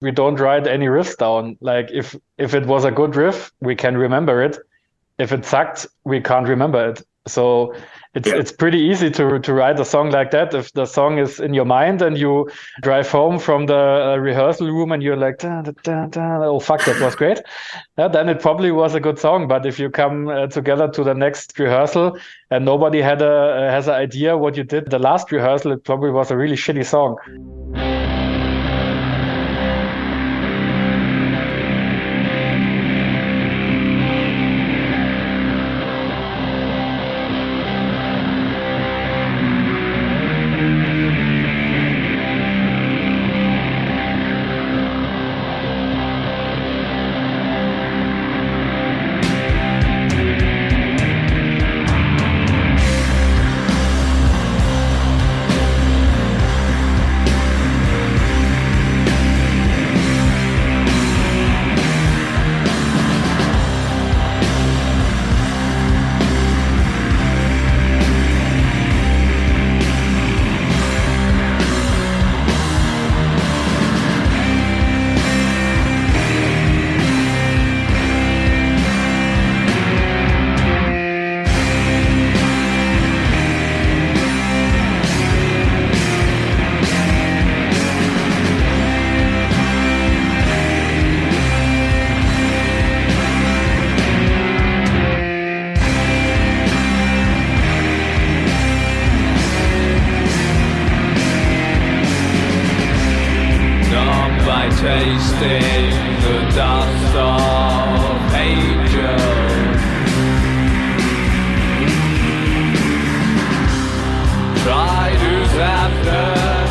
we don't write any riffs down. Like if it was a good riff, we can remember it. If it sucked, we can't remember it. So it's pretty easy to write a song like that. If the song is in your mind and you drive home from the rehearsal room and you're like, da, da, da, da, oh fuck, that was great. Then it probably was a good song. But if you come together to the next rehearsal and nobody has an idea what you did the last rehearsal, it probably was a really shitty song. Tasting the dust of angels, try to zap them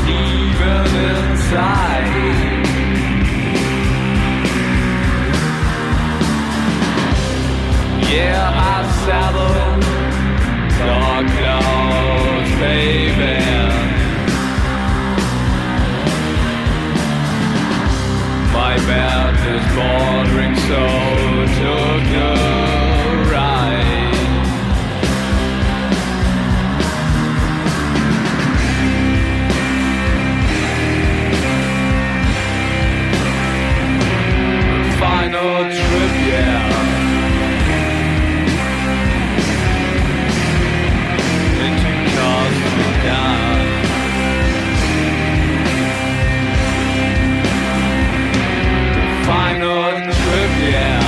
even inside. Yeah, I settled dark clouds, baby. My bed is bothering, so took a ride. Final trip, yeah. Into cosmic dance. Final trip, yeah.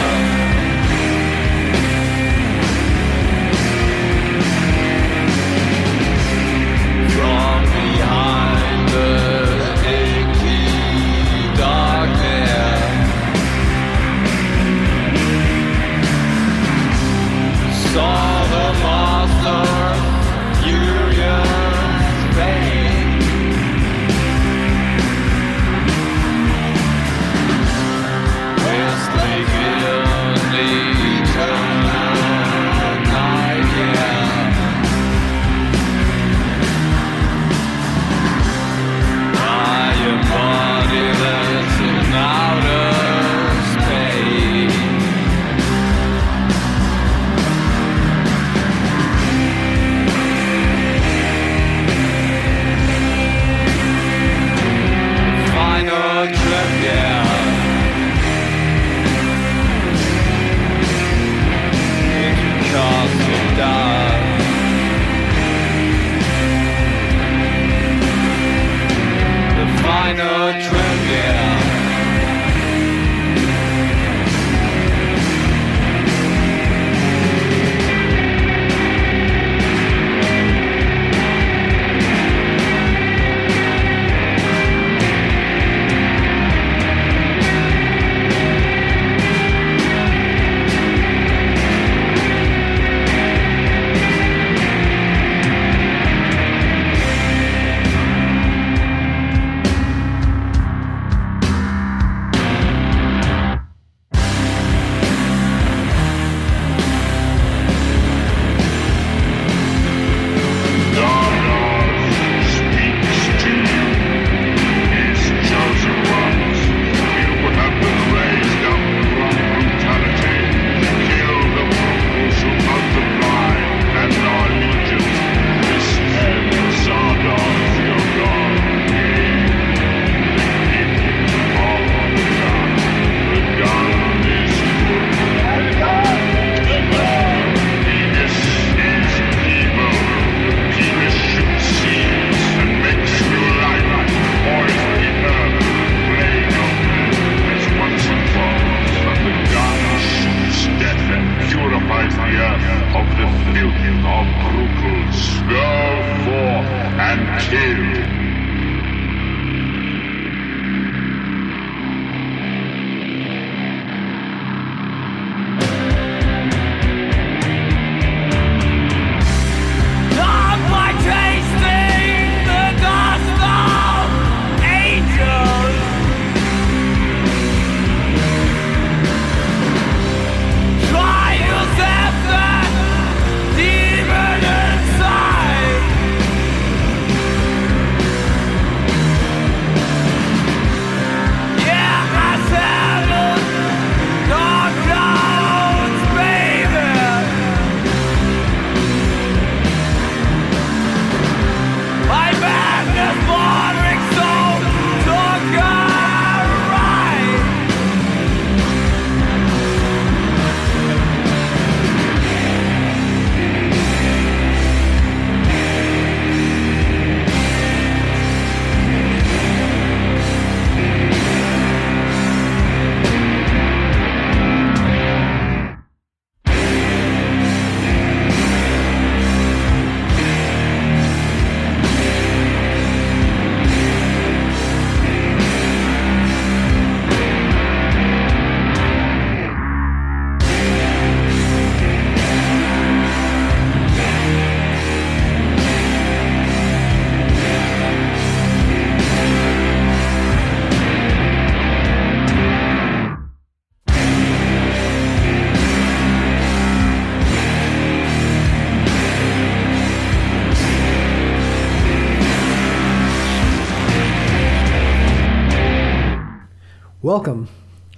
Welcome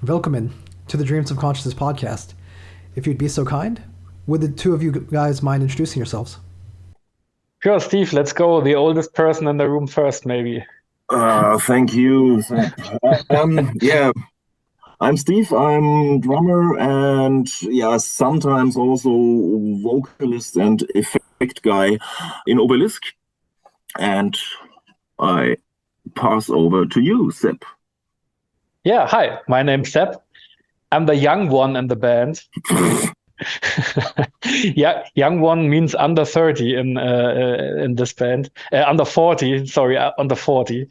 to the Dreams of Consciousness podcast. If you'd be so kind, would the two of you guys mind introducing yourselves? Sure, Steve, let's go. The oldest person in the room first, maybe. Thank you. Yeah, I'm Steve. I'm drummer and sometimes also vocalist and effect guy in Obelisk. And I pass over to you, Seb. Yeah, hi, my name's Seb. I'm the young one in the band. Yeah, young one means under 30 in this band. Under 40, sorry, under 40.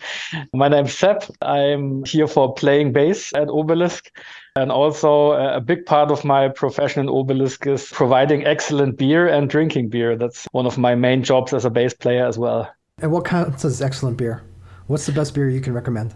My name's Seb. I'm here for playing bass at Obelisk. And also a big part of my profession in Obelisk is providing excellent beer and drinking beer. That's one of my main jobs as a bass player as well. And what counts as excellent beer? What's the best beer you can recommend?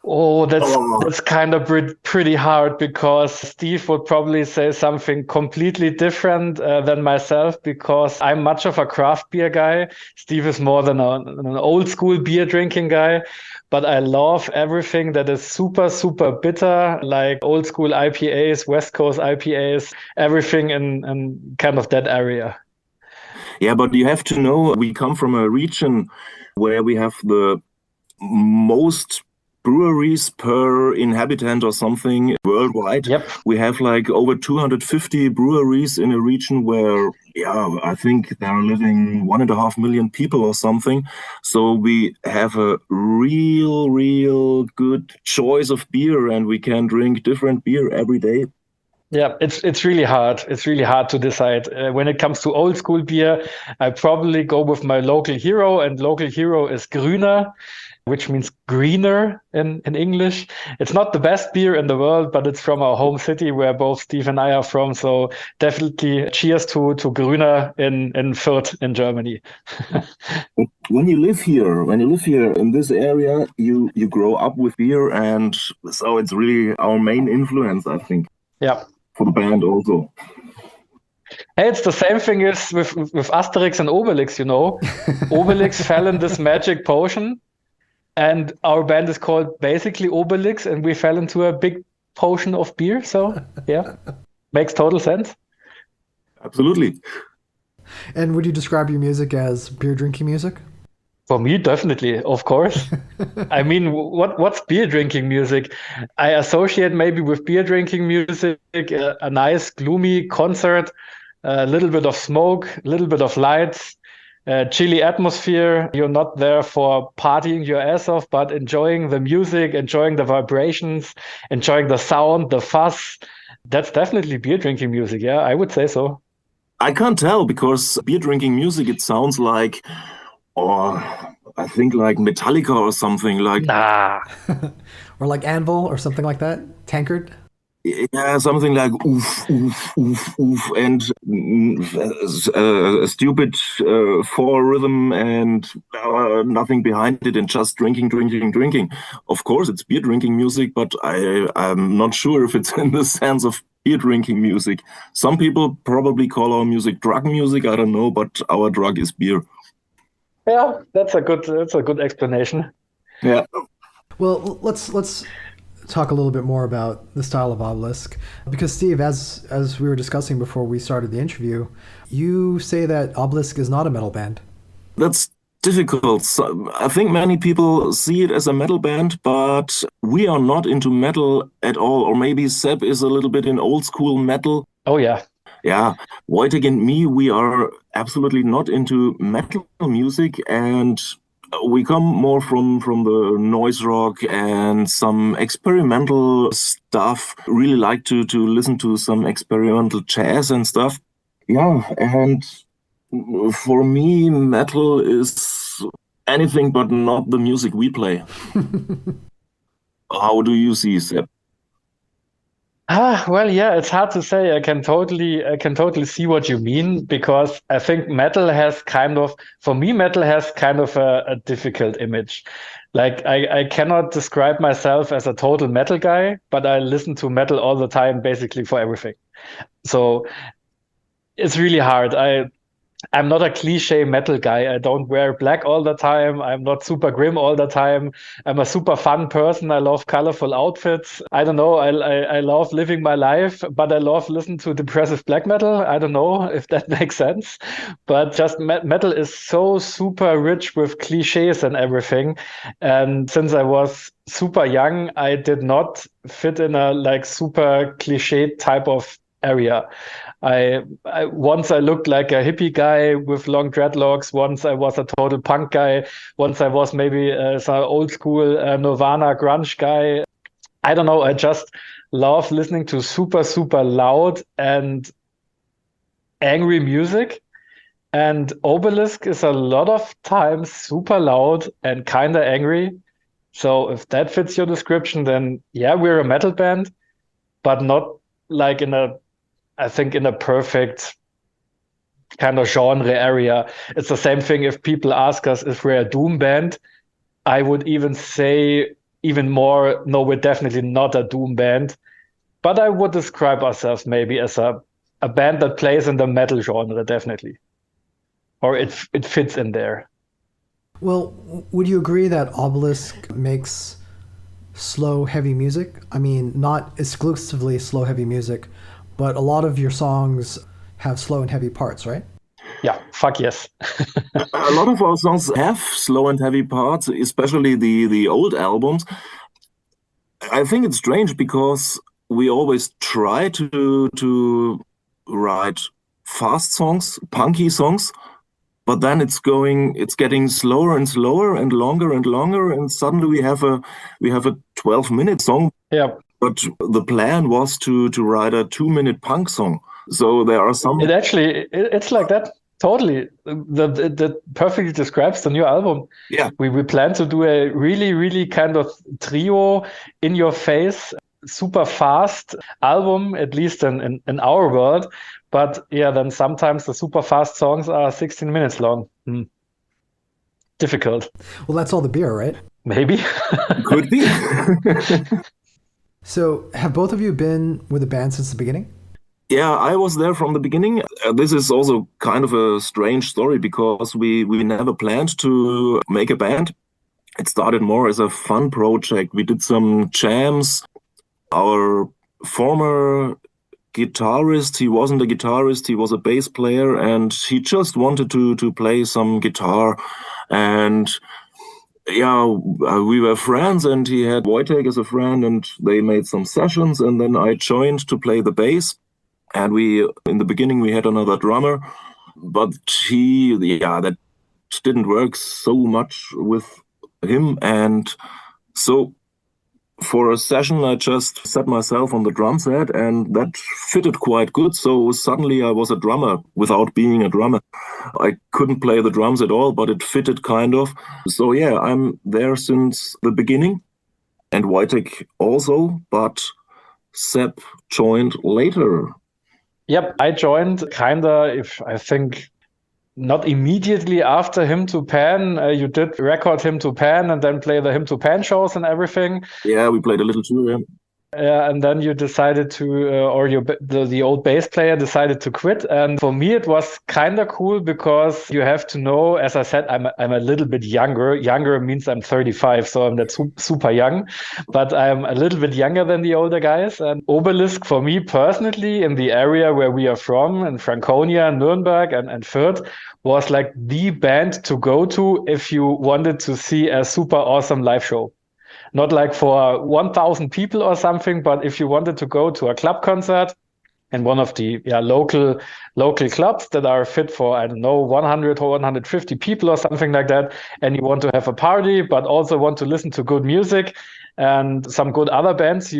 Oh, that's kind of pretty hard, because Steve would probably say something completely different than myself, because I'm much of a craft beer guy. Steve is more than an old school beer drinking guy, but I love everything that is super, super bitter, like old school IPAs, West Coast IPAs, everything in kind of that area. Yeah, but you have to know, we come from a region where we have the most breweries per inhabitant or something worldwide. Yep. We have like over 250 breweries in a region where, I think there are living 1.5 million people or something. So we have a real good choice of beer, and we can drink different beer every day. Yeah, it's really hard. It's really hard to decide. When it comes to old school beer, I probably go with my local hero, and local hero is Grüner, which means greener in English. It's not the best beer in the world, but it's from our home city where both Steve and I are from. So definitely cheers to Grüner in Fürth in Germany. When you live here in this area, you grow up with beer, and so it's really our main influence, I think. Yeah. For the band also. Hey, it's the same thing as with Asterix and Obelix, you know. Obelix fell in this magic potion, and our band is called basically Obelix, and we fell into a big potion of beer. So, yeah, makes total sense. Absolutely. And would you describe your music as beer drinking music? For me, definitely, of course. I mean, what's beer drinking music? I associate maybe with beer drinking music a nice, gloomy concert, a little bit of smoke, a little bit of lights, chilly atmosphere. You're not there for partying your ass off, but enjoying the music, enjoying the vibrations, enjoying the sound, the fuzz. That's definitely beer drinking music. Yeah, I would say so. I can't tell, because beer drinking music, it sounds like, or I think like Metallica or something like. Nah. Or like Anvil or something like that? Tankard? Yeah, something like oof, oof, oof, oof, and a stupid 4 rhythm and nothing behind it, and just drinking. Of course, it's beer drinking music, but I'm not sure if it's in the sense of beer drinking music. Some people probably call our music drug music. I don't know, but our drug is beer. Yeah, that's a good explanation. Yeah. Well, let's talk a little bit more about the style of Obelisk, because Steve, as we were discussing before we started the interview, you say that Obelisk is not a metal band. That's difficult. So I think many people see it as a metal band, but we are not into metal at all. Or maybe Seb is a little bit in old school metal. Oh yeah. Yeah, Wojtek and me, we are absolutely not into metal music, and we come more from the noise rock and some experimental stuff. Really like to listen to some experimental jazz and stuff. Yeah, and for me, metal is anything but not the music we play. How do you see, Seb? Well, yeah, it's hard to say. I can totally see what you mean, because I think metal has kind of a difficult image. Like I cannot describe myself as a total metal guy, but I listen to metal all the time, basically for everything. So it's really hard. I'm not a cliche metal guy. I don't wear black all the time. I'm not super grim all the time. I'm a super fun person. I love colorful outfits. I don't know. I love living my life, but I love listening to depressive black metal. I don't know if that makes sense, but just metal is so super rich with cliches and everything. And since I was super young, I did not fit in a like super cliche type of area. Once I looked like a hippie guy with long dreadlocks. Once I was a total punk guy. Once I was maybe some old school Nirvana grunge guy. I don't know. I just love listening to super, super loud and angry music. And Obelisk is a lot of times super loud and kind of angry. So if that fits your description, then yeah, we're a metal band, but not like I think in a perfect kind of genre area. It's the same thing if people ask us if we're a doom band. I would even say even more, no, we're definitely not a doom band. But I would describe ourselves maybe as a band that plays in the metal genre, definitely. Or it fits in there. Well, would you agree that Obelisk makes slow, heavy music? I mean, not exclusively slow, heavy music, but a lot of your songs have slow and heavy parts, right? Yeah, fuck yes. A lot of our songs have slow and heavy parts, especially the old albums. I think it's strange because we always try to write fast songs, punky songs, but then it's getting slower and slower and longer, and suddenly we have a 12-minute song. Yeah. But the plan was to write a 2-minute punk song. So there are some. It's like that. Totally. That perfectly describes the new album. Yeah. We plan to do a really, really kind of trio, in your face, super fast album, at least in our world. But yeah, then sometimes the super fast songs are 16 minutes long. Difficult. Well, that's all the beer, right? Maybe. Could be. So, have both of you been with the band since the beginning? Yeah, I was there from the beginning. This is also kind of a strange story because we never planned to make a band. It started more as a fun project. We did some jams. Our former guitarist, he wasn't a guitarist, he was a bass player, and he just wanted to play some guitar. And yeah, we were friends, and he had Wojtek as a friend, and they made some sessions, and then I joined to play the bass. And in the beginning, we had another drummer, but that didn't work so much with him. And so for a session, I just set myself on the drum set, and that fitted quite good. So suddenly I was a drummer without being a drummer. I couldn't play the drums at all, but it fitted kind of. So yeah, I'm there since the beginning, and Wojtek also, but Seb joined later. Yep, I joined I think not immediately after Hymn to Pan. You did record Hymn to Pan and then play the Hymn to Pan shows and everything. Yeah, we played a little too, yeah. And then you decided to, the old bass player decided to quit. And for me, it was kind of cool because you have to know, as I said, I'm a little bit younger. Younger means I'm 35, so I'm not super young, but I'm a little bit younger than the older guys. And Obelisk, for me personally, in the area where we are from, in Franconia, Nuremberg, and Fürth, was like the band to go to if you wanted to see a super awesome live show. Not like for 1,000 people or something, but if you wanted to go to a club concert in one of the local clubs that are fit for, I don't know, 100 or 150 people or something like that, and you want to have a party, but also want to listen to good music and some good other bands,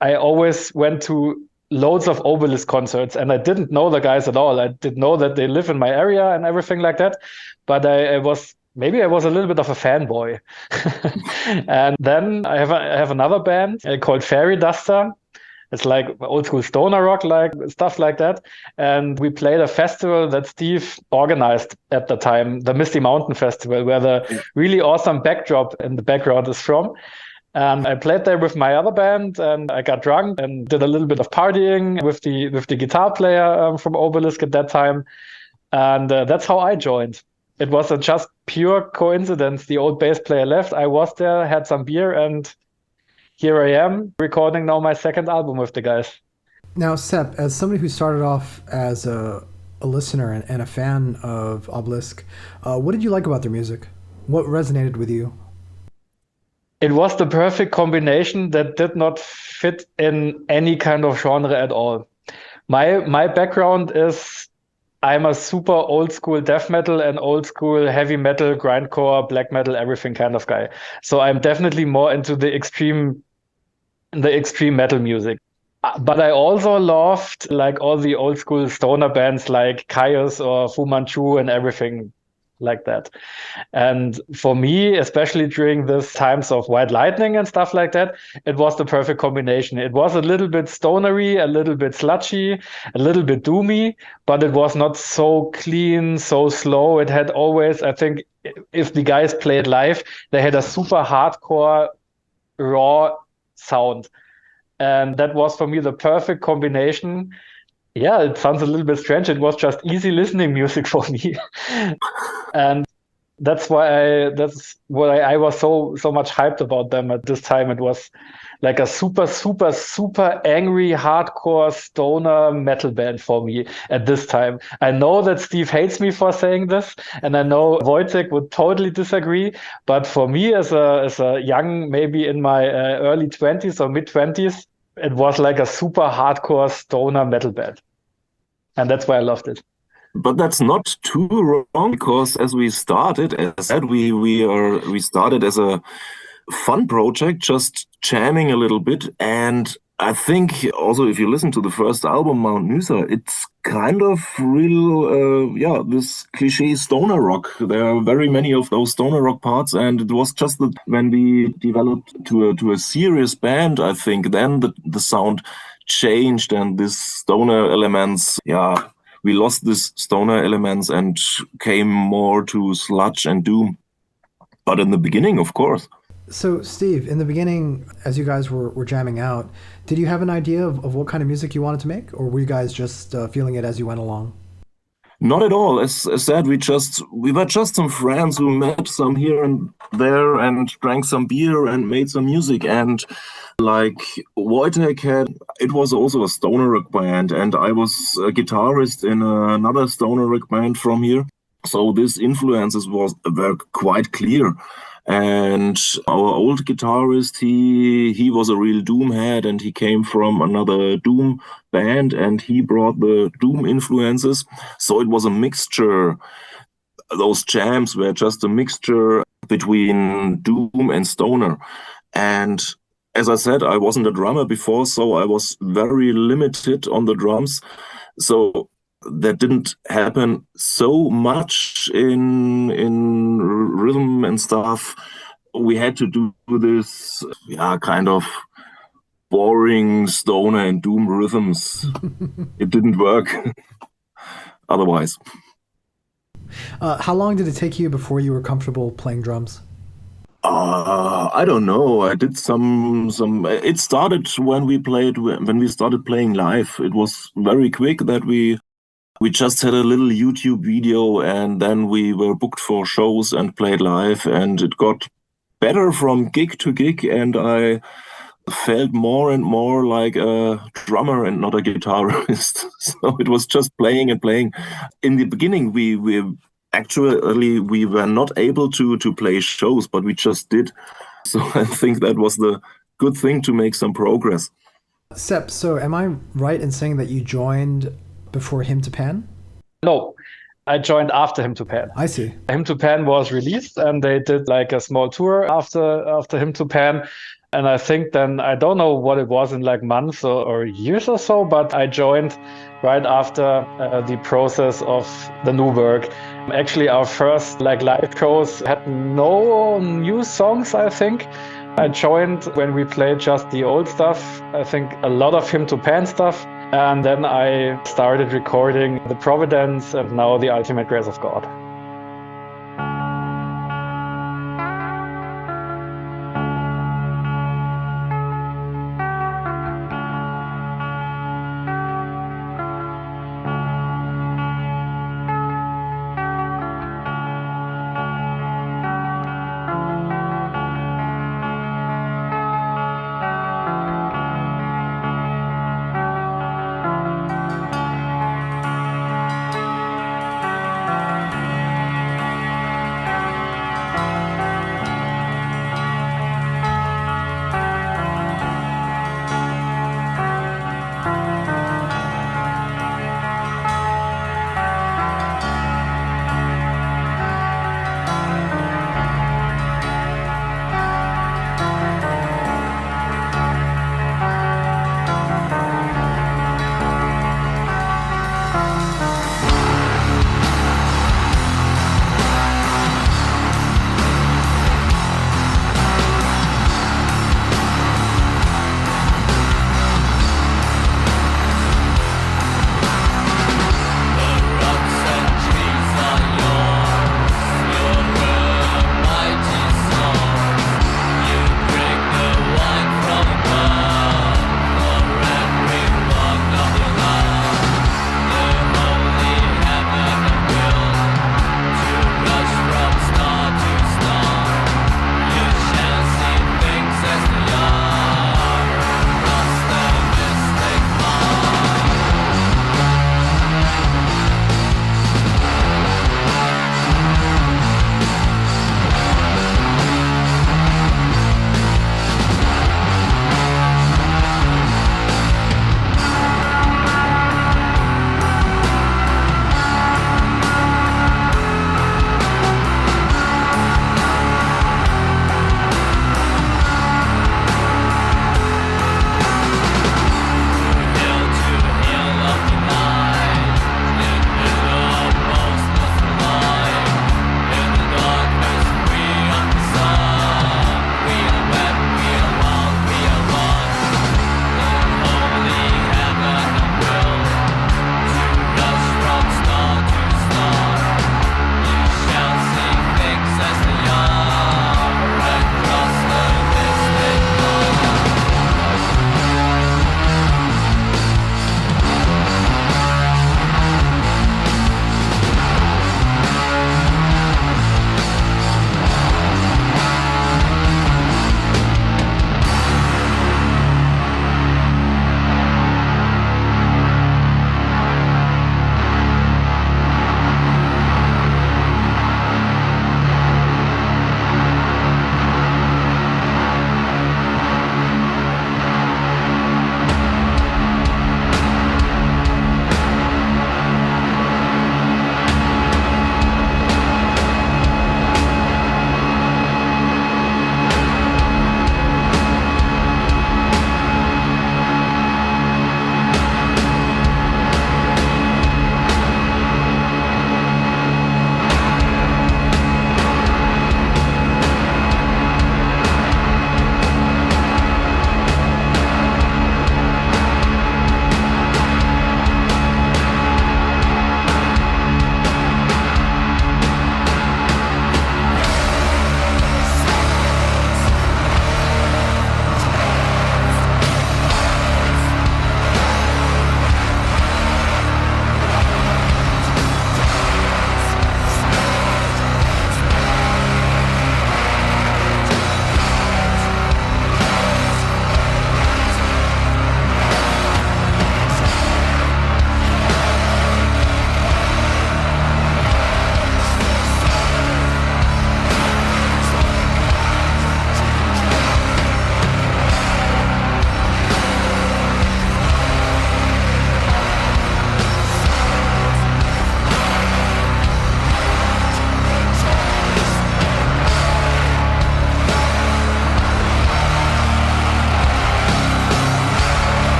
I always went to loads of Obelisk concerts, and I didn't know the guys at all. I didn't know that they live in my area and everything like that, but maybe I was a little bit of a fanboy. And then I have another band called Fairy Duster. It's like old school stoner rock, like stuff like that. And we played a festival that Steve organized at the time, the Misty Mountain Festival, where the really awesome backdrop in the background is from. And I played there with my other band, and I got drunk and did a little bit of partying with the guitar player from Obelisk at that time. And that's how I joined. It was a just pure coincidence. The old bass player left. I was there, had some beer, and here I am recording now my second album with the guys. Now, Seb, as somebody who started off as a listener and a fan of Obelisk, what did you like about their music? What resonated with you? It was the perfect combination that did not fit in any kind of genre at all. My background is I'm a super old school death metal and old school heavy metal, grindcore, black metal, everything kind of guy. So I'm definitely more into the extreme metal music. But I also loved like all the old school stoner bands like Kyuss or Fu Manchu and everything like that. And for me, especially during these times of White Lightning and stuff like that, it was the perfect combination. It was a little bit stonery, a little bit sludgy, a little bit doomy, but it was not so clean, so slow. It had always, I think, if the guys played live, they had a super hardcore, raw sound. And that was for me the perfect combination. Yeah, it sounds a little bit strange. It was just easy listening music for me. And that's what I was so much hyped about them at this time. It was like a super angry hardcore stoner metal band for me at this time. I know that Steve hates me for saying this, and I know Wojtek would totally disagree. But for me, as a young, maybe in my early 20s or mid 20s, it was like a super hardcore stoner metal band, and that's why I loved it. But that's not too wrong, because as we started, as I said, we started as a fun project, just jamming a little bit. And I think also if you listen to the first album, Mount Nysa, it's kind of real, this cliche stoner rock. There are very many of those stoner rock parts, and it was just that when we developed to a serious band, I think then the sound changed and these stoner elements, we lost these stoner elements and came more to sludge and doom. But in the beginning, of course. So, Steve, in the beginning, as you guys were jamming out, did you have an idea of what kind of music you wanted to make? Or were you guys just feeling it as you went along? Not at all. As I said, we were just some friends who met some here and there and drank some beer and made some music. And like Wojtek it was also a stoner rock band, and I was a guitarist in another stoner rock band from here. So these influences were quite clear. And our old guitarist, he was a real doom head, and he came from another doom band, and he brought the doom influences. So it was a mixture. Those jams were just a mixture between doom and stoner. And as I said, I wasn't a drummer before, so I was very limited on the drums. So that didn't happen so much in rhythm and stuff. We had to do this, kind of boring stoner and doom rhythms. It didn't work otherwise. How long did it take you before you were comfortable playing drums? I don't know. I did some. It started when we started playing live. It was very quick that we just had a little YouTube video, and then we were booked for shows and played live, and it got better from gig to gig, and I felt more and more like a drummer and not a guitarist. So it was just playing and playing. In the beginning, we were not able to play shows, but we just did. So I think that was the good thing to make some progress. Seb, so am I right in saying that you joined before Hymn to Pan? No, I joined after Hymn to Pan. I see. Hymn to Pan was released, and they did like a small tour after Hymn to Pan. And I think then, I don't know what it was in like months or years or so, but I joined right after the process of the new work. Actually, our first like live shows had no new songs, I think. I joined when we played just the old stuff. I think a lot of Hymn to Pan stuff. And then I started recording The Providence and now The Ultimate Grace of God.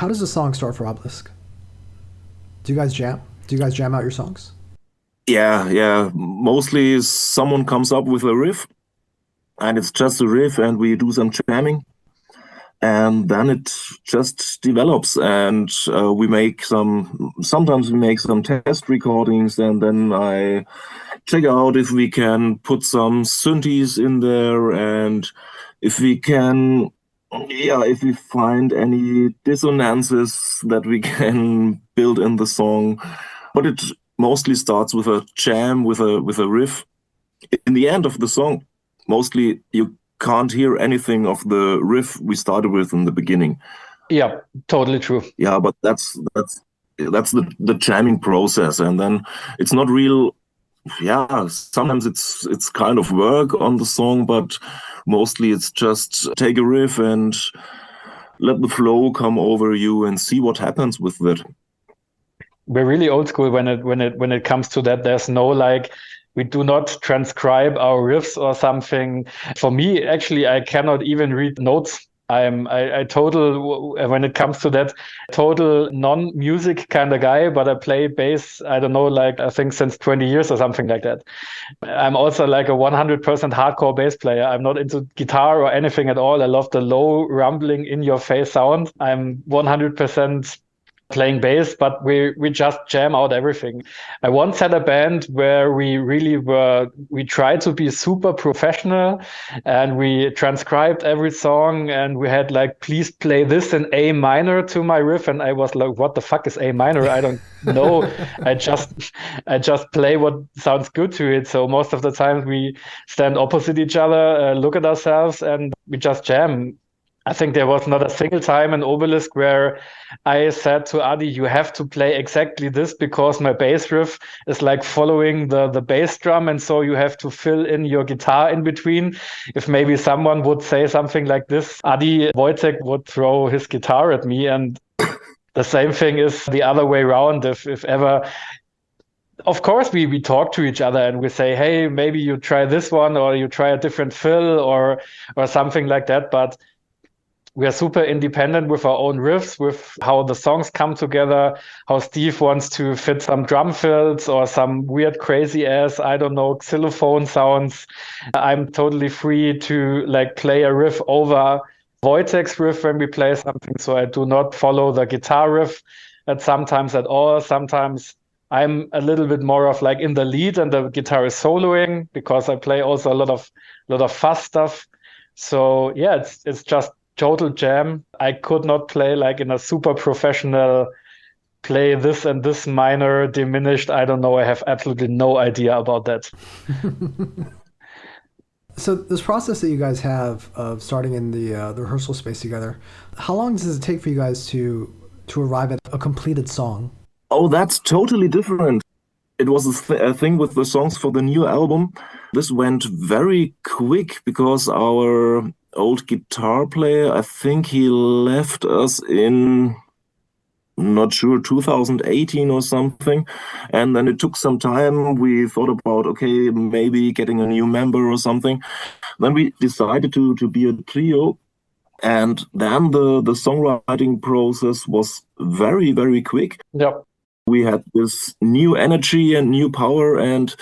How does a song start for Obelisk? Do you guys jam? Do you guys jam out your songs? Yeah. Mostly someone comes up with a riff, and it's just a riff, and we do some jamming, and then it just develops, and sometimes we make some test recordings, and then I check out if we can put some synthes in there, and if we can, if we find any dissonances that we can build in the song. But it mostly starts with a jam, with a riff. In the end of the song, mostly you can't hear anything of the riff we started with in the beginning. Yeah, totally true. Yeah, but that's the jamming process, and then it's not real. Yeah, sometimes it's kind of work on the song, but mostly it's just take a riff and let the flow come over you and see what happens with it. We're really old school when it comes to that. There's no like, we do not transcribe our riffs or something. For me, actually, I cannot even read notes. I total, when it comes to that, total non-music kind of guy, but I play bass, I don't know, like I think since 20 years or something like that. I'm also like a 100% hardcore bass player. I'm not into guitar or anything at all. I love the low rumbling in your face sound. I'm 100% playing bass, but we just jam out everything. I once had a band where we tried to be super professional, and we transcribed every song, and we had like, please play this in A minor to my riff, and I was like, what the fuck is A minor? I don't know. I just play what sounds good to it. So most of the time we stand opposite each other, look at ourselves, and we just jam. I think there was not a single time in Obelisk where I said to Adi, you have to play exactly this because my bass riff is like following the bass drum, and so you have to fill in your guitar in between. If maybe someone would say something like this, Adi Wojtek would throw his guitar at me, and the same thing is the other way around. If ever, of course, we talk to each other and we say, hey, maybe you try this one, or you try a different fill or something like that. But we are super independent with our own riffs, with how the songs come together, how Steve wants to fit some drum fills or some weird, crazy ass, I don't know, xylophone sounds. I'm totally free to like play a riff over Wojtek's riff when we play something. So I do not follow the guitar riff sometimes at all. Sometimes I'm a little bit more of like in the lead and the guitar is soloing, because I play also a lot of fast stuff. So yeah, it's just total jam. I could not play like in a super professional play this and this minor diminished. I don't know. I have absolutely no idea about that. So this process that you guys have of starting in the rehearsal space together, how long does it take for you guys to arrive at a completed song? Oh, that's totally different. It was a thing with the songs for the new album. This went very quick because our old guitar player, I think he left us in, not sure, 2018 or something. And then it took some time. We thought about, okay, maybe getting a new member or something. Then we decided to be a trio. And then the songwriting process was very, very quick. Yep. We had this new energy and new power and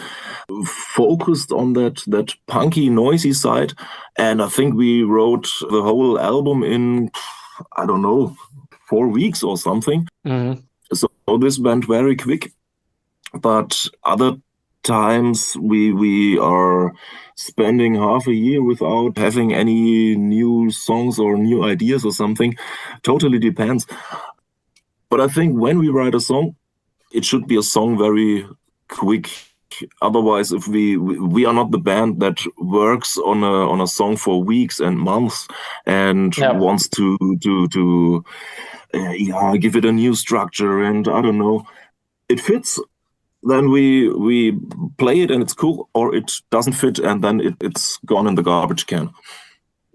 focused on that punky, noisy side. And I think we wrote the whole album in, I don't know, 4 weeks or something. Mm-hmm. So this went very quick. But other times we are spending half a year without having any new songs or new ideas or something. Totally depends. But I think when we write a song, it should be a song very quick. Otherwise, if we are not the band that works on a song for weeks and months and wants to give it a new structure, and I don't know, it fits, then we play it and it's cool, or it doesn't fit and then it's gone in the garbage can.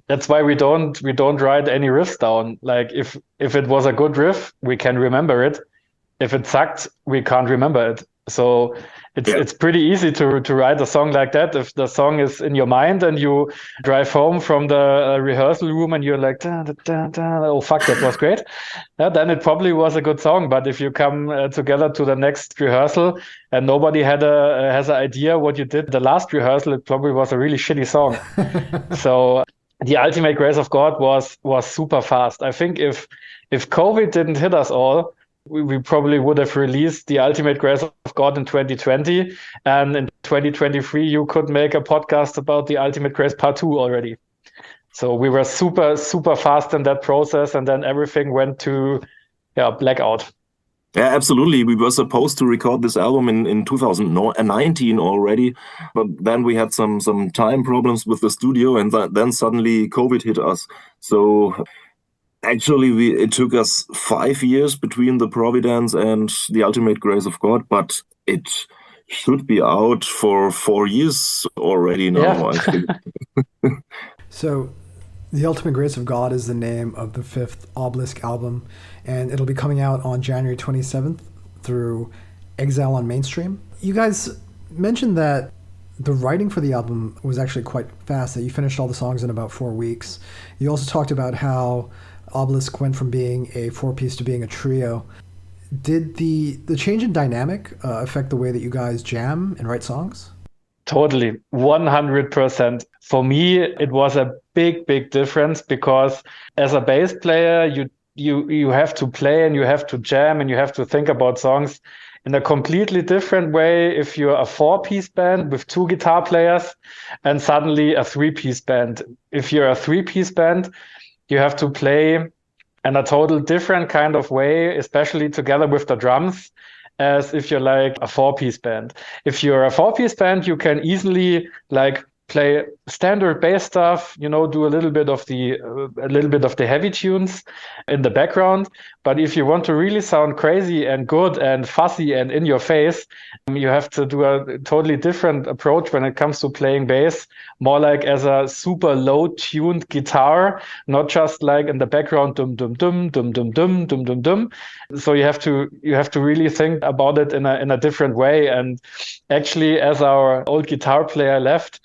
That's why we don't write any riffs down. Like if it was a good riff, we can remember it. If it sucked, we can't remember it. So it's pretty easy to write a song like that. If the song is in your mind and you drive home from the rehearsal room and you're like, da, da, da, da, oh fuck, that was great. Then it probably was a good song. But if you come together to the next rehearsal and nobody has an idea what you did the last rehearsal, it probably was a really shitty song. So the Ultimate Grace of God was super fast. I think if COVID didn't hit us all, we probably would have released the Ultimate Grace of God in 2020, and in 2023 you could make a podcast about the Ultimate Grace Part 2 already. So we were super fast in that process, and then everything went to blackout. Yeah, absolutely. We were supposed to record this album in 2019 already, but then we had some time problems with the studio, and then suddenly COVID hit us. So actually, it took us 5 years between the Providence and the Ultimate Grace of God, but it should be out for 4 years already now, I think. So, The Ultimate Grace of God is the name of the 5th Obelisk album, and it'll be coming out on January 27th through Exile on Mainstream. You guys mentioned that the writing for the album was actually quite fast, that you finished all the songs in about 4 weeks. You also talked about how Obelisk went from being a 4-piece to being a trio. Did the change in dynamic affect the way that you guys jam and write songs? Totally, 100%. For me, it was a big difference, because as a bass player, you have to play and you have to jam and you have to think about songs in a completely different way if you're a 4-piece band with 2 guitar players and suddenly a 3-piece band. If you're a 3-piece band, you have to play in a total different kind of way, especially together with the drums, as if you're like a 4-piece band. If you're a 4-piece band, you can easily like play standard bass stuff, do a little bit of the heavy tunes in the background. But if you want to really sound crazy and good and fussy and in your face, you have to do a totally different approach when it comes to playing bass, more like as a super low tuned guitar, not just like in the background, dum dum dum dum dum dum dum dum dum. So you have to really think about it in a different way. And actually, as our old guitar player left,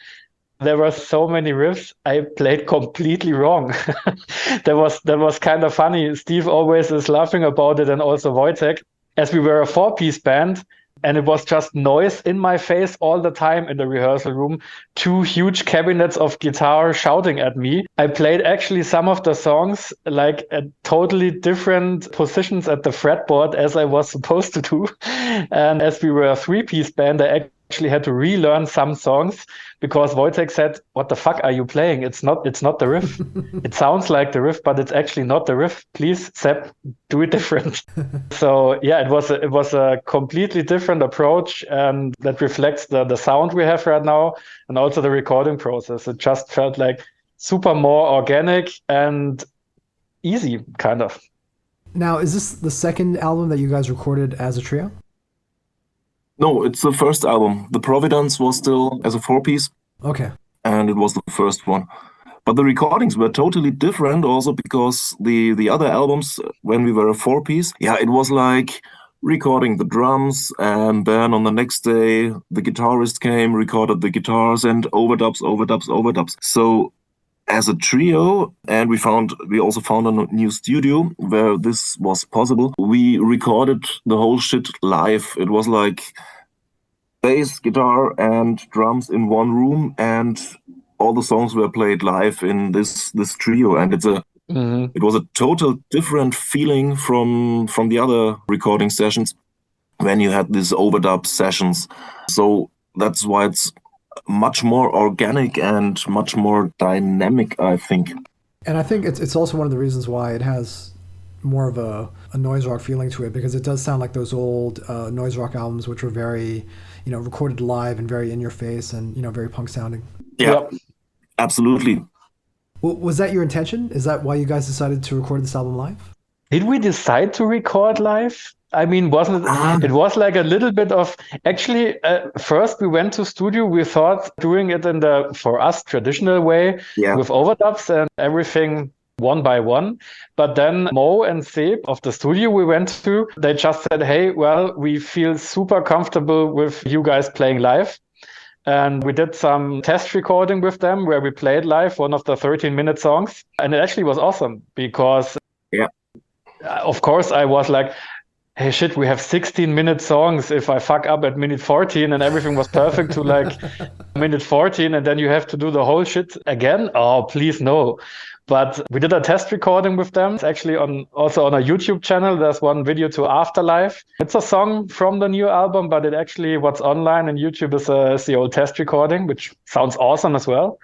there were so many riffs I played completely wrong. That was kind of funny. Steve always is laughing about it, and also Wojtek, as we were a 4-piece band, and it was just noise in my face all the time in the rehearsal room. 2 huge cabinets of guitar shouting at me. I played actually some of the songs like at totally different positions at the fretboard as I was supposed to do. And as we were a 3-piece band, I actually had to relearn some songs, because Wojtek said, "What the fuck are you playing? It's not the riff. It sounds like the riff, but it's actually not the riff. Please, Seb, do it different." So yeah, it was a completely different approach, and that reflects the sound we have right now, and also the recording process. It just felt like super more organic and easy, kind of. Now, is this the second album that you guys recorded as a trio? No, it's the first album. The Providence was still as a 4-piece. Okay. And it was the first one. But the recordings were totally different also, because the other albums, when we were a 4-piece, it was like recording the drums, and then on the next day, the guitarist came, recorded the guitars, and overdubs. So as a trio, and we also found a new studio where this was possible. We recorded the whole shit live. It was like bass, guitar, and drums in one room, and all the songs were played live in this trio. And it was a total different feeling from the other recording sessions when you had these overdub sessions. So that's why it's much more organic and much more dynamic, I think. And I think it's also one of the reasons why it has more of a noise rock feeling to it, because it does sound like those old noise rock albums, which were very, recorded live and very in your face and, very punk sounding. Yeah, yep. Absolutely. Well, was that your intention? Is that why you guys decided to record this album live? Did we decide to record live? I mean, wasn't it? It was like a little bit of, actually, first we went to studio, we thought doing it in the, for us, traditional way, with overdubs and everything one by one. But then Mo and Seb of the studio we went to, they just said, hey, well, we feel super comfortable with you guys playing live. And we did some test recording with them where we played live one of the 13-minute songs. And it actually was awesome because, of course, I was like, hey, shit, we have 16-minute songs. If I fuck up at minute 14 and everything was perfect to like minute 14 and then you have to do the whole shit again? Oh, please, no. But we did a test recording with them. It's actually also on a YouTube channel. There's one video to Afterlife. It's a song from the new album, but it actually, what's online on YouTube is the old test recording, which sounds awesome as well.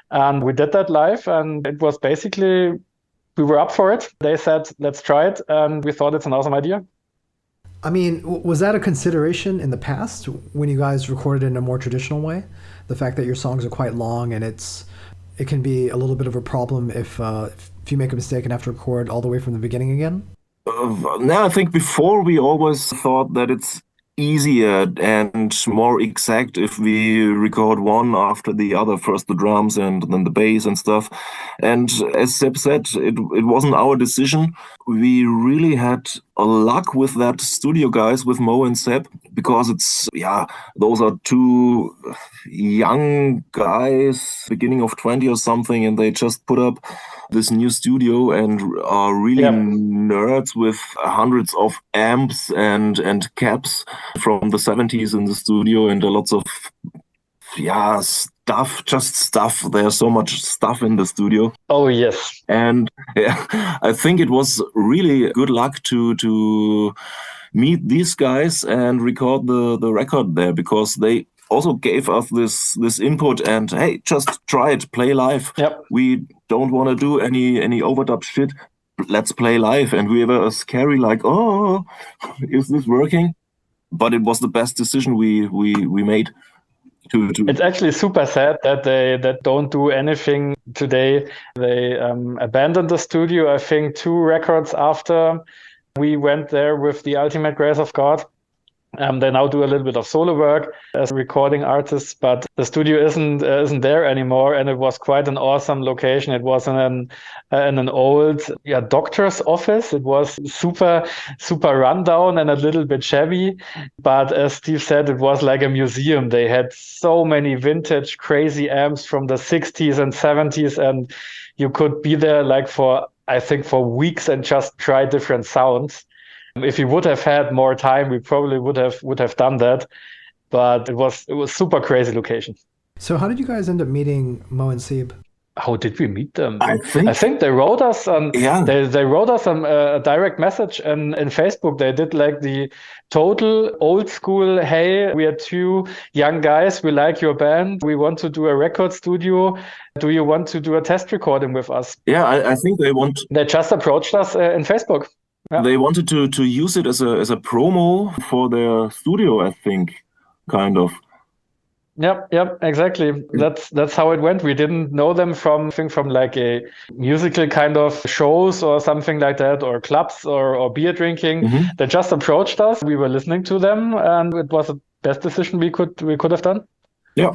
And we did that live, and it was basically, we were up for it. They said, let's try it. And we thought it's an awesome idea. I mean, was that a consideration in the past when you guys recorded in a more traditional way? The fact that your songs are quite long and it can be a little bit of a problem if you make a mistake and have to record all the way from the beginning again? I think before we always thought that it's easier and more exact if we record one after the other, first the drums and then the bass and stuff. And as Seb said, it wasn't our decision. We really had a luck with that studio guys, with Mo and Seb, because those are two young guys, beginning of 20 or something, and they just put up this new studio and are really nerds with hundreds of amps and cabs from the 70s in the studio and lots of stuff. There's so much stuff in the studio. Oh, yes. And I think it was really good luck to meet these guys and record the record there, because they also gave us this input and, hey, just try it, play live. Yep. We don't want to do any overdub shit. Let's play live. And we were scary, like, oh, is this working? But it was the best decision we made. It's actually super sad that they don't do anything today. They abandoned the studio, I think, 2 records after we went there with The Ultimate Grace of God. They now do a little bit of solo work as recording artists, but the studio isn't there anymore. And it was quite an awesome location. It was in an old doctor's office. It was super rundown and a little bit shabby. But as Steve said, it was like a museum. They had so many vintage crazy amps from the 60s and 70s, and you could be there like for weeks and just try different sounds. If we would have had more time, we probably would have done that. But it was super crazy location. So how did you guys end up meeting Mo and Seb? How did we meet them? I think they wrote us they wrote us a direct message in Facebook. They did like the total old school, hey, we are 2 young guys, we like your band, we want to do a record studio, do you want to do a test recording with us? I think they just approached us in Facebook. Yeah. They wanted to use it as a promo for their studio, I think, kind of. Yep, exactly. That's how it went. We didn't know them from like a musical kind of shows or something like that, or clubs or beer drinking. Mm-hmm. They just approached us. We were listening to them, and it was the best decision we could have done. Yeah.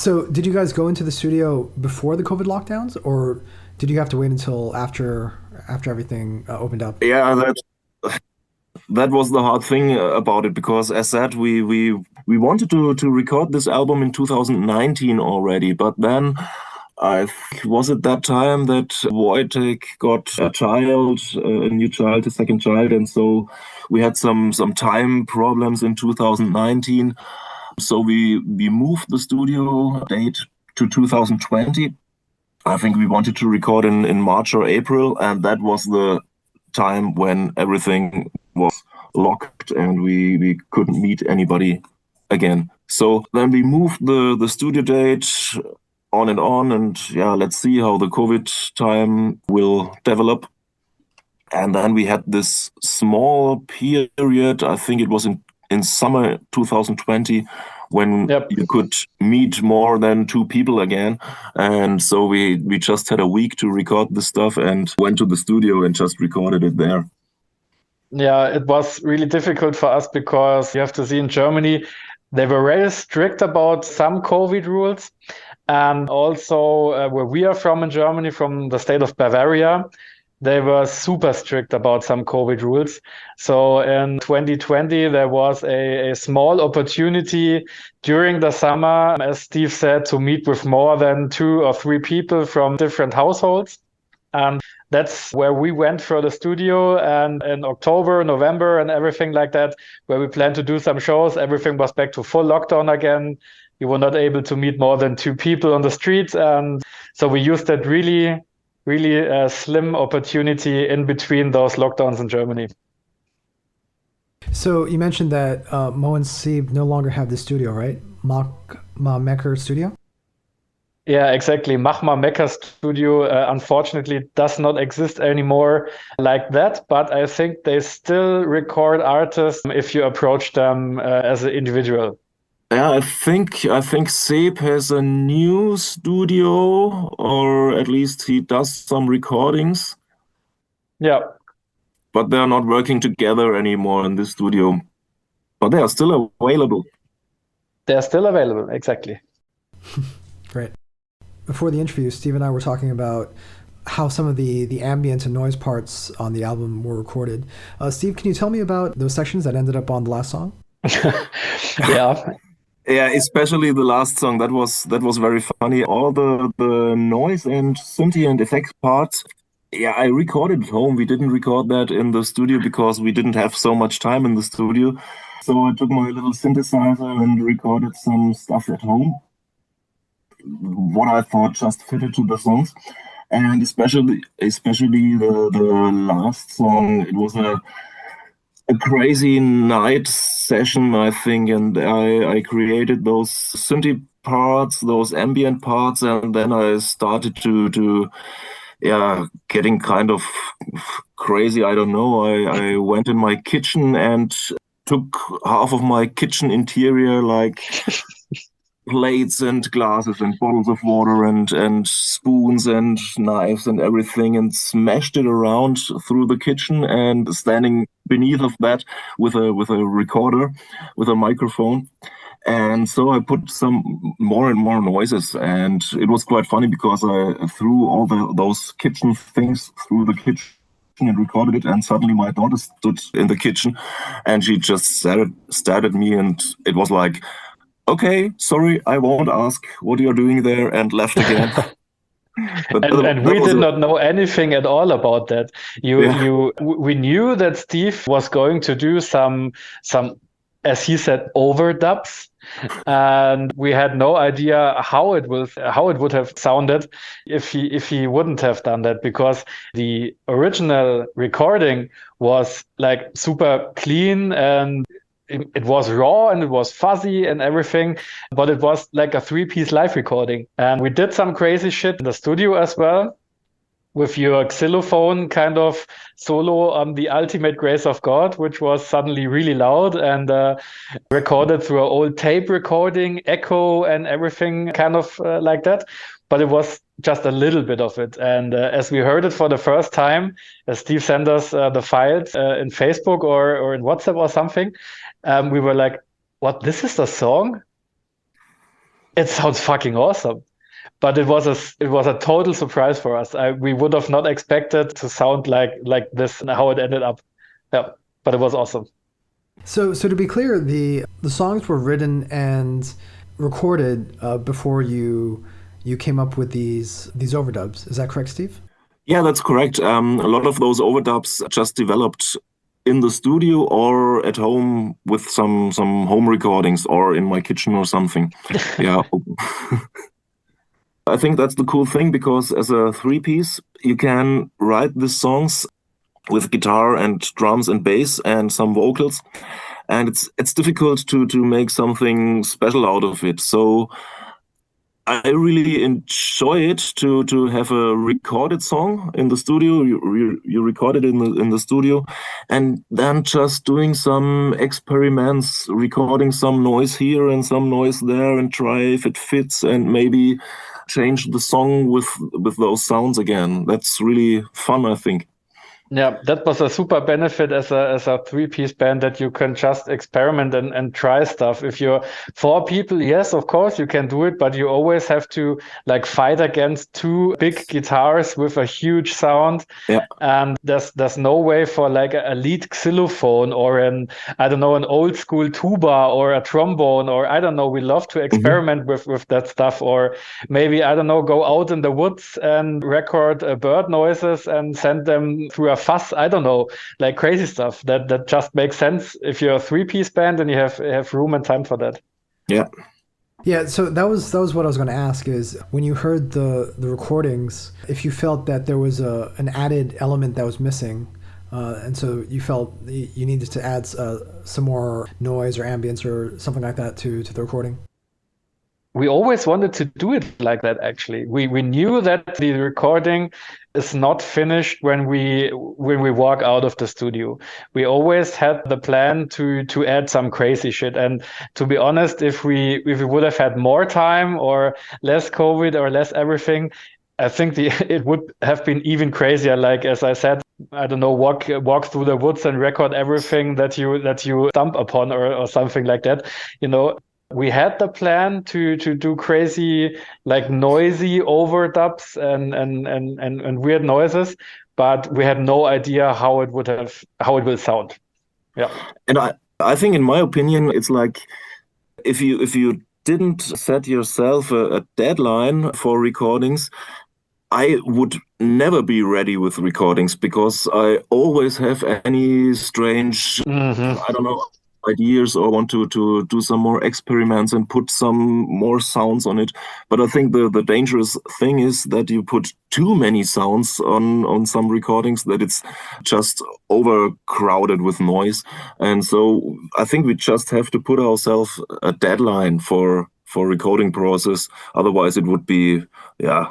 So did you guys go into the studio before the COVID lockdowns, or did you have to wait until after everything opened up? Yeah, that was the hard thing about it, because as said, we wanted to record this album in 2019 already, but then I think was at that time that Wojtek got a child, a new child, a second child, and so we had some time problems in 2019. So we moved the studio date to 2020. I think we wanted to record in March or April, and that was the time when everything was locked and we couldn't meet anybody again. So then we moved the studio date on, and yeah, let's see how the COVID time will develop. And then we had this small period, I think it was in summer 2020, when you could meet more than two people again. And so we just had a week to record the stuff and went to the studio and just recorded it there. Yeah, it was really difficult for us because you have to see, in Germany, they were very strict about some COVID rules. And also where we are from in Germany, from the state of Bavaria, they were super strict about some COVID rules. So in 2020, there was a small opportunity during the summer, as Steve said, to meet with more than 2 or 3 people from different households. And that's where we went for the studio. And in October, November, and everything like that, where we planned to do some shows, everything was back to full lockdown again. You were not able to meet more than 2 people on the streets. And so we used that really slim opportunity in between those lockdowns in Germany. So you mentioned that Mo and Seb no longer have the studio, right? Mecker Studio? Yeah, exactly. Machma Mecker Studio unfortunately does not exist anymore like that, but I think they still record artists if you approach them as an individual. Yeah, I think Seb has a new studio, or at least he does some recordings. Yeah. But they're not working together anymore in this studio. But they are still available. They're still available, exactly. Great. Before the interview, Steve and I were talking about how some of the ambient and noise parts on the album were recorded. Steve, can you tell me about those sections that ended up on the last song? Yeah. Yeah, especially the last song. That was very funny. All the noise and synthy and effects parts. Yeah, I recorded at home. We didn't record that in the studio because we didn't have so much time in the studio. So I took my little synthesizer and recorded some stuff at home, what I thought just fitted to the songs. And especially the last song, it was a crazy night session, I think, and I created those synthy parts, those ambient parts, and then I started to getting kind of crazy. I don't know. I went in my kitchen and took half of my kitchen interior, like plates and glasses and bottles of water and spoons and knives and everything, and smashed it around through the kitchen, and standing beneath of that with a recorder, with a microphone. And so I put some more and more noises, and it was quite funny because I threw all those kitchen things through the kitchen and recorded it, and suddenly my daughter stood in the kitchen and she just stared at me, and it was like, okay, sorry, I won't ask what you're doing there, and left again. And we did not know anything at all about that. We knew that Steve was going to do some, as he said, overdubs, and we had no idea how it would have sounded if he wouldn't have done that, because the original recording was like super clean, and it was raw and it was fuzzy and everything, but it was like a 3-piece live recording. And we did some crazy shit in the studio as well, with your xylophone kind of solo on The Ultimate Grace of God, which was suddenly really loud and recorded through an old tape recording, echo and everything kind of like that. But it was just a little bit of it. And as we heard it for the first time, as Steve sent us the files in Facebook or in WhatsApp or something, we were like, what, this is the song? It sounds fucking awesome. But it was a total surprise for us. We would have not expected to sound like this and how it ended up. Yeah, but it was awesome. So to be clear, the songs were written and recorded before you came up with these overdubs. Is that correct, Steve? Yeah, that's correct. A lot of those overdubs just developed in the studio or at home with some home recordings or in my kitchen or something. Yeah. I think that's the cool thing because as a three-piece, you can write the songs with guitar and drums and bass and some vocals, and it's difficult to make something special out of it. So I really enjoy it to have a recorded song in the studio. You record it in the studio, and then just doing some experiments, recording some noise here and some noise there, and try if it fits, and maybe change the song with those sounds again. That's really fun, I think. Yeah, that was a super benefit as a three-piece band that you can just experiment and try stuff. If you're four people, yes, of course you can do it, but you always have to like fight against two big guitars with a huge sound. Yeah. And there's no way for like a lead xylophone or I don't know, an old school tuba or a trombone, or I don't know. We love to experiment with that stuff, or maybe, I don't know, go out in the woods and record bird noises and send them through a fuss. I don't know, like crazy stuff that just makes sense if you're a three-piece band and you have room and time for that. Yeah. Yeah, so that was what I was going to ask, is when you heard the recordings, if you felt that there was an added element that was missing, and so you felt you needed to add some more noise or ambience or something like that to the recording. We always wanted to do it like that, actually. We knew that the recording is not finished when we walk out of the studio. We always had the plan to add some crazy shit. And to be honest, if we would have had more time or less COVID or less everything, I think it would have been even crazier. Like, as I said, I don't know, walk through the woods and record everything that you stump upon or something like that. We had the plan to do crazy, like noisy overdubs and weird noises, but we had no idea how it will sound. Yeah. And I think, in my opinion, it's like if you didn't set yourself a deadline for recordings, I would never be ready with recordings because I always have any strange, I don't know, ideas or want to do some more experiments and put some more sounds on it. But I think the dangerous thing is that you put too many sounds on some recordings, that it's just overcrowded with noise. And so I think we just have to put ourselves a deadline for recording process. Otherwise it would be, yeah,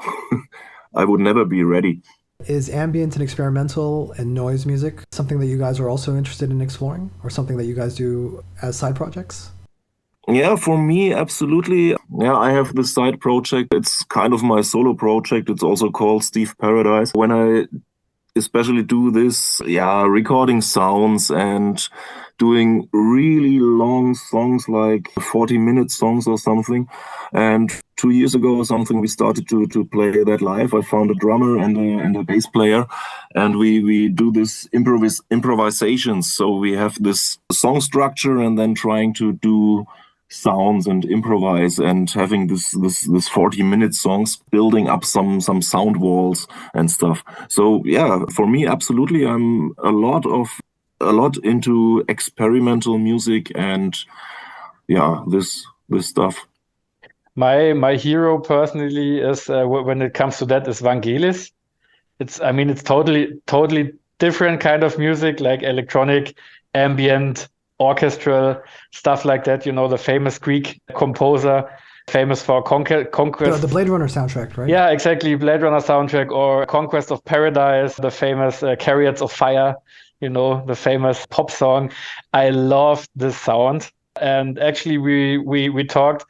I would never be ready. Is ambient and experimental and noise music something that you guys are also interested in exploring, or something that you guys do as side projects? Yeah, for me, absolutely. Yeah, I have this side project. It's kind of my solo project. It's also called Steve Paradise. When I especially do this, recording sounds and doing really long songs, like 40-minute songs or something. And 2 years ago or something, we started to play that live. I found a drummer and a bass player, and we do this improvisations. So we have this song structure and then trying to do sounds and improvise, and having this 40-minute songs, building up some sound walls and stuff. So yeah, for me, absolutely, I'm a lot into experimental music and this stuff. My hero personally is when it comes to that is Vangelis. It's totally different kind of music, like electronic, ambient, orchestral stuff like that. The famous Greek composer, famous for Conquest. The Blade Runner soundtrack, right? Yeah, exactly. Blade Runner soundtrack, or Conquest of Paradise, the famous Chariots of Fire, the famous pop song. I love this sound. And actually we talked,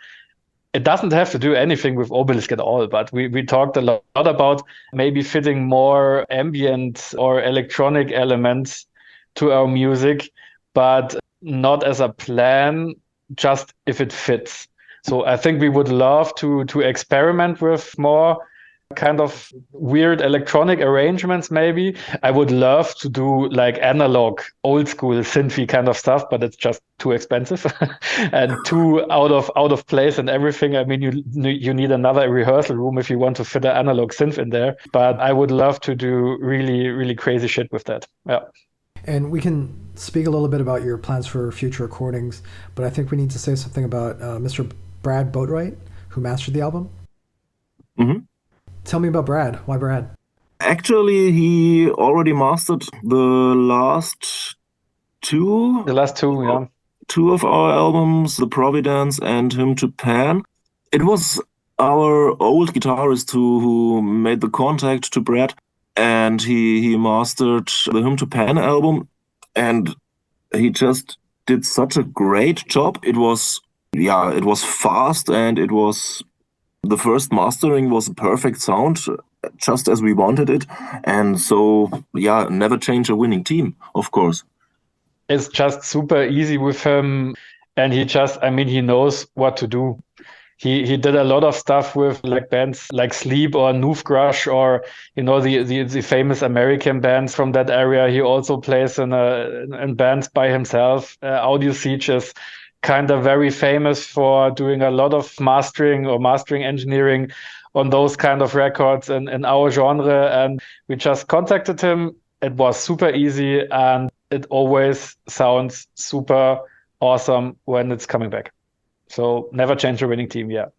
it doesn't have to do anything with Obelisk at all, but we talked a lot about maybe fitting more ambient or electronic elements to our music, but not as a plan, just if it fits. So I think we would love to experiment with more kind of weird electronic arrangements. Maybe I would love to do like analog, old school synthy kind of stuff, but it's just too expensive and too out of place and everything. I mean, you need another rehearsal room if you want to fit an analog synth in there. But I would love to do really, really crazy shit with that. Yeah. And we can speak a little bit about your plans for future recordings, but I think we need to say something about Mr. Brad Boatwright, who mastered the album. Mm-hmm. Tell me about Brad. Why Brad? Actually, he already mastered the last two. Yeah. Two of our albums, The Providence and Hymn to Pan. It was our old guitarist who made the contact to Brad, and he mastered the Hymn to Pan album, and he just did such a great job. It was fast, and it was the first mastering was a perfect sound, just as we wanted it. And so, never change a winning team, of course. It's just super easy with him. And he knows what to do. He did a lot of stuff with like bands like Sleep or Noofgrush or, the famous American bands from that area. He also plays in bands by himself. Audio Siege is kind of very famous for doing a lot of mastering engineering on those kind of records in our genre. And we just contacted him. It was super easy, and it always sounds super awesome when it's coming back. So never change a winning team. Yeah.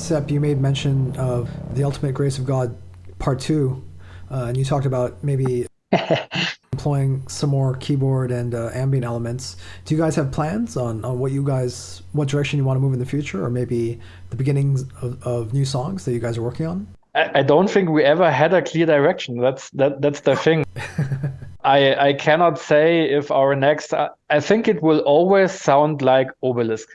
Seb, you made mention of The Ultimate Grace of God Part 2, and you talked about maybe employing some more keyboard and ambient elements. Do you guys have plans on what direction you want to move in the future, or maybe the beginnings of new songs that you guys are working on? I don't think we ever had a clear direction. That's the thing. I cannot say if our next. I think it will always sound like Obelisk.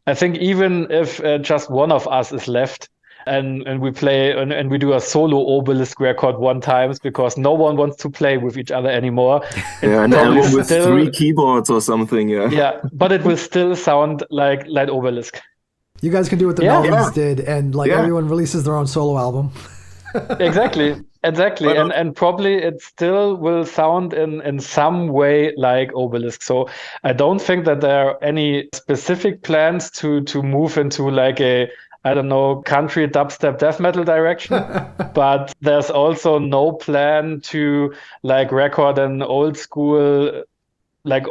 I think even if just one of us is left, and we play and we do a solo Obelisk record one times because no one wants to play with each other anymore. Yeah, an album with 3 keyboards or something. Yeah. Yeah, but it will still sound like Obelisk. You guys can do what the Melvins did, and everyone releases their own solo album. Exactly. And probably it still will sound in some way like Obelisk. So I don't think that there are any specific plans to move into like a, I don't know, country dubstep death metal direction. But there's also no plan to like record an old school back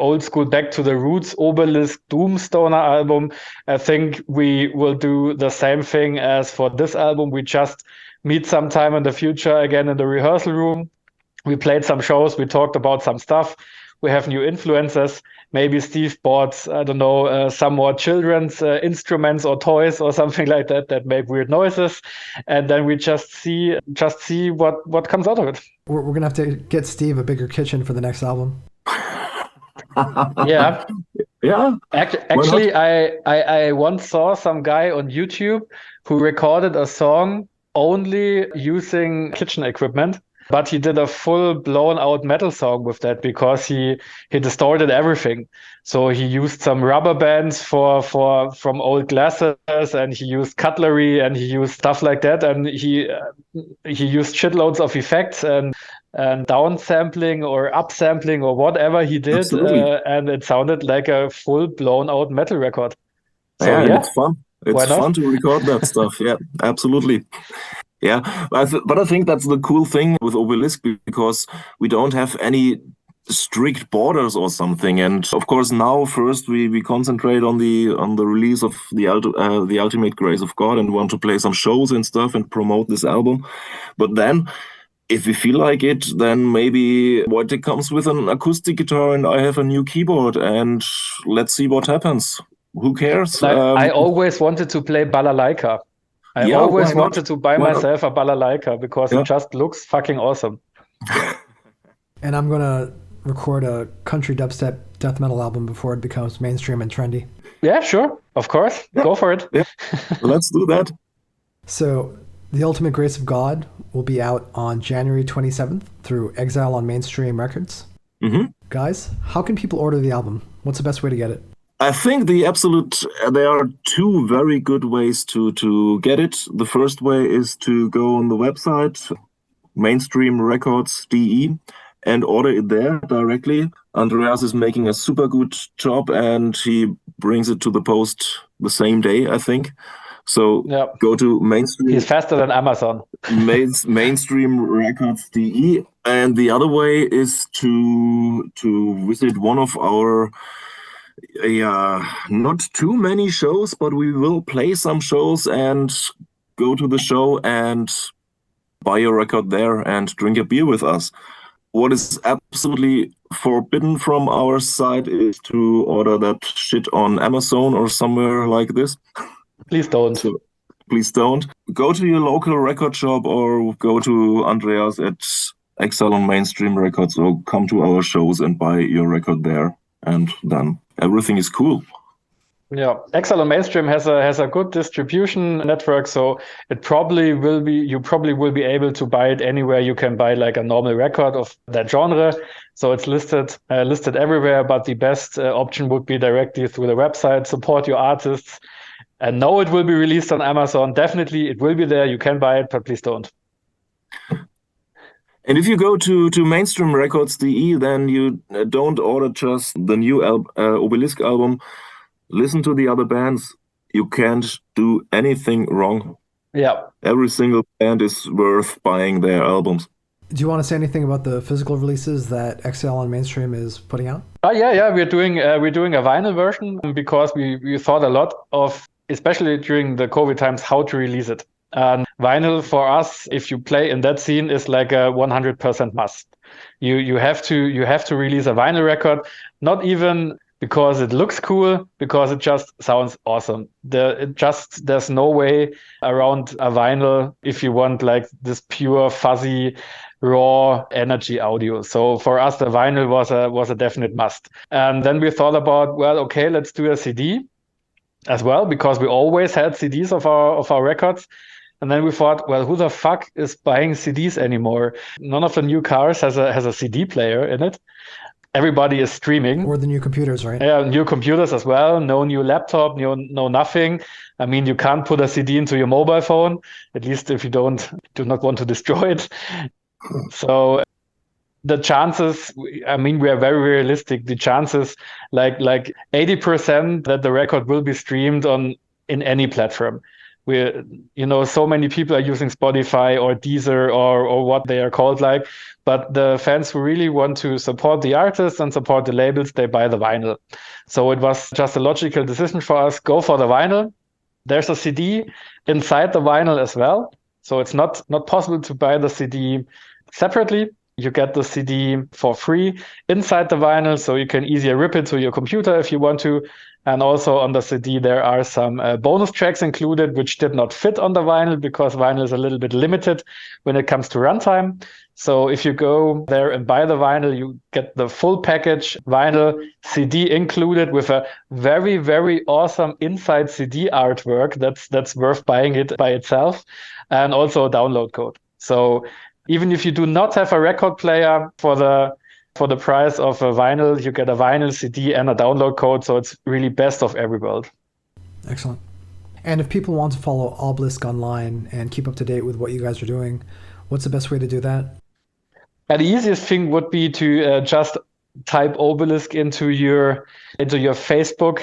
to the roots Obelisk Doomstoner album. I think we will do the same thing as for this album. We just meet sometime in the future again in the rehearsal room. We played some shows. We talked about some stuff. We have new influences. Maybe Steve bought, I don't know, some more children's instruments or toys or something like that make weird noises. And then we just see what comes out of it. We're going to have to get Steve a bigger kitchen for the next album. Yeah. Yeah. Actually, I once saw some guy on YouTube who recorded a song only using kitchen equipment, but he did a full blown out metal song with that because he distorted everything. So he used some rubber bands from old glasses, and he used cutlery, and he used stuff like that, and he used shitloads of effects and downsampling or upsampling or whatever he did, and it sounded like a full blown out metal record. So, it's fun. It's fun to record that stuff. Yeah, absolutely. Yeah, but I think that's the cool thing with Obelisk, because we don't have any strict borders or something. And of course, now first we concentrate on the release of the Ultimate Grace of God and want to play some shows and stuff and promote this album. But then, if we feel like it, then maybe Wojtek comes with an acoustic guitar and I have a new keyboard, and let's see what happens. Who cares? I always wanted to play balalaika. I always wanted to buy myself a balalaika because it just looks fucking awesome. And I'm going to record a country dubstep death metal album before it becomes mainstream and trendy. Yeah, sure. Of course. Yeah. Go for it. Yeah. Let's do that. So The Ultimate Grace of God will be out on January 27th through Exile on Mainstream Records. Mm-hmm. Guys, how can people order the album? What's the best way to get it? I think there are 2 very good ways to get it. The first way is to go on the website, mainstreamrecords.de, and order it there directly. Andreas is making a super good job, and he brings it to the post the same day, I think. So go to mainstream. He's faster than Amazon. mainstreamrecords.de. And the other way is to visit one of our not too many shows, but we will play some shows, and go to the show and buy a record there and drink a beer with us. What is absolutely forbidden from our side is to order that shit on Amazon or somewhere like this. Please don't. So, please don't. Go to your local record shop or go to Andreas at Exile on Mainstream Records, or come to our shows and buy your record there, and then everything is cool. Yeah, Exile on Mainstream has a good distribution network, so you probably will be able to buy it anywhere you can buy like a normal record of that genre. So it's listed everywhere, but the best option would be directly through the website. Support your artists, and know it will be released on Amazon. Definitely, it will be there. You can buy it, but please don't. And if you go to mainstreamrecords.de, then you don't order just the new Obelisk album. Listen to the other bands. You can't do anything wrong. Yeah. Every single band is worth buying their albums. Do you want to say anything about the physical releases that Exile on Mainstream is putting out? Yeah. We're doing a vinyl version because we thought a lot of especially during the COVID times, how to release it. And vinyl for us, if you play in that scene, is like a 100% must. You have to release a vinyl record, not even because it looks cool, because it just sounds awesome. There's no way around a vinyl if you want like this pure fuzzy raw energy audio. So for us, the vinyl was a definite must. And then we thought about, well, okay, let's do a CD as well, because we always had CDs of our records. And then we thought, well, who the fuck is buying CDs anymore? None of the new cars has a CD player in it. Everybody is streaming. Or the new computers, right? Yeah, new computers as well. No new laptop, no nothing. I mean, you can't put a CD into your mobile phone, at least if you do not want to destroy it. So the chances, I mean, we are very realistic. The chances, like 80% that the record will be streamed in any platform. So many people are using Spotify or Deezer or what they are called like, but the fans who really want to support the artists and support the labels, they buy the vinyl. So it was just a logical decision for us, go for the vinyl. There's a CD inside the vinyl as well. So it's not possible to buy the CD separately. You get the CD for free inside the vinyl, so you can easily rip it to your computer if you want to. And also on the CD, there are some bonus tracks included, which did not fit on the vinyl because vinyl is a little bit limited when it comes to runtime. So if you go there and buy the vinyl, you get the full package, vinyl, CD included with a very, very awesome inside CD artwork. That's worth buying it by itself, and also a download code. So even if you do not have a record player, for the price of a vinyl, you get a vinyl CD and a download code. So it's really best of every world. Excellent. And if people want to follow Obelyskkh online and keep up to date with what you guys are doing, what's the best way to do that? And the easiest thing would be to just type Obelyskkh into your Facebook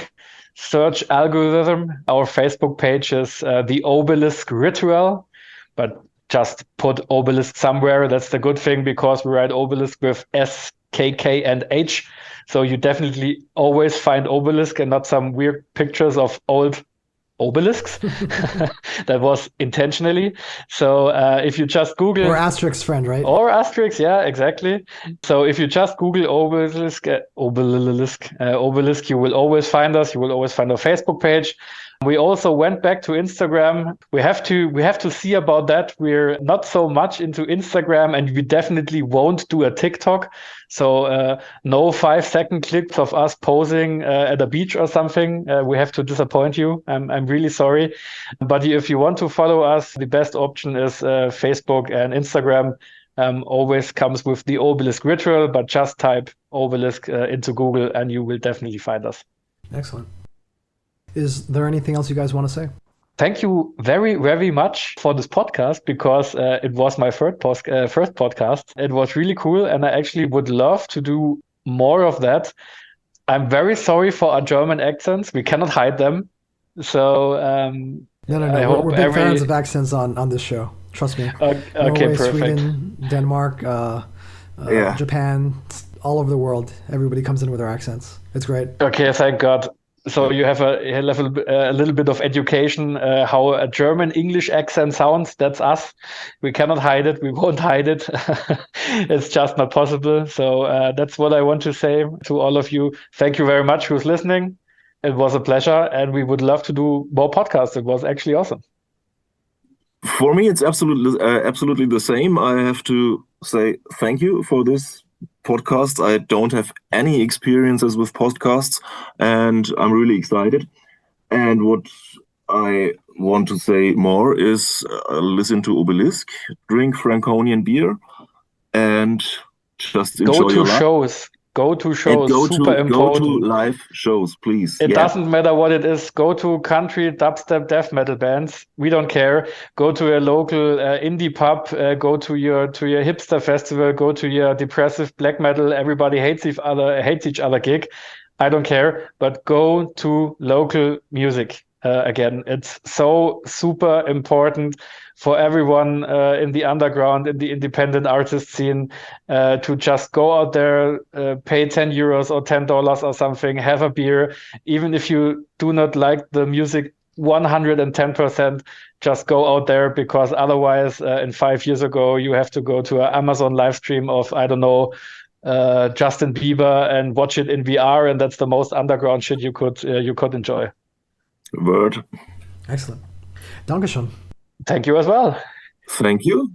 search algorithm. Our Facebook page is the Obelyskkh Ritual, but just put Obelyskkh somewhere. That's the good thing, because we write Obelyskkh with S, K, K, and H. So you definitely always find Obelyskkh and not some weird pictures of old obelisks. That was intentionally. So if you just Google... Or Asterix friend, right? Or Asterix, yeah, exactly. So if you just Google Obelyskkh, you will always find us. You will always find our Facebook page. We also went back to Instagram. We have to see about that. We're not so much into Instagram, and we definitely won't do a TikTok. So no 5-second clips of us posing at a beach or something. We have to disappoint you. I'm really sorry. But if you want to follow us, the best option is Facebook and Instagram. Always comes with the Obelyskkh Ritual, but just type Obelyskkh into Google and you will definitely find us. Excellent. Is there anything else you guys want to say? Thank you very, very much for this podcast, because it was my first podcast. It was really cool, and I actually would love to do more of that. I'm very sorry for our German accents. We cannot hide them. So No. We're big fans of accents on this show. Trust me. Okay, Norway, perfect. Sweden, Denmark, Japan, all over the world. Everybody comes in with their accents. It's great. Okay, thank God. So you have a little bit of education, how a German English accent sounds. That's us. We cannot hide it. We won't hide it. It's just not possible. So that's what I want to say to all of you. Thank you very much who's listening. It was a pleasure, and we would love to do more podcasts. It was actually awesome. For me, it's absolutely the same. I have to say thank you for this podcast. I don't have any experiences with podcasts, and I'm really excited. And what I want to say more is listen to Obelyskkh, drink Franconian beer, and just enjoy your life. Go to shows. Super important. Go to important. live shows, please. It doesn't matter what it is. Go to country, dubstep, death metal bands. We don't care. Go to a local indie pub. Go to your hipster festival. Go to your depressive black metal. Everybody hates each other gig. I don't care. But go to local music. Again, it's so super important for everyone in the underground, in the independent artist scene, to just go out there, pay €10 or $10 or something, have a beer. Even if you do not like the music 110% just go out there, because otherwise, in 5 years ago, you have to go to an Amazon live stream of, I don't know, Justin Bieber and watch it in VR, and that's the most underground shit you could enjoy. Word. Excellent. Dankeschön. Thank you as well. Thank you.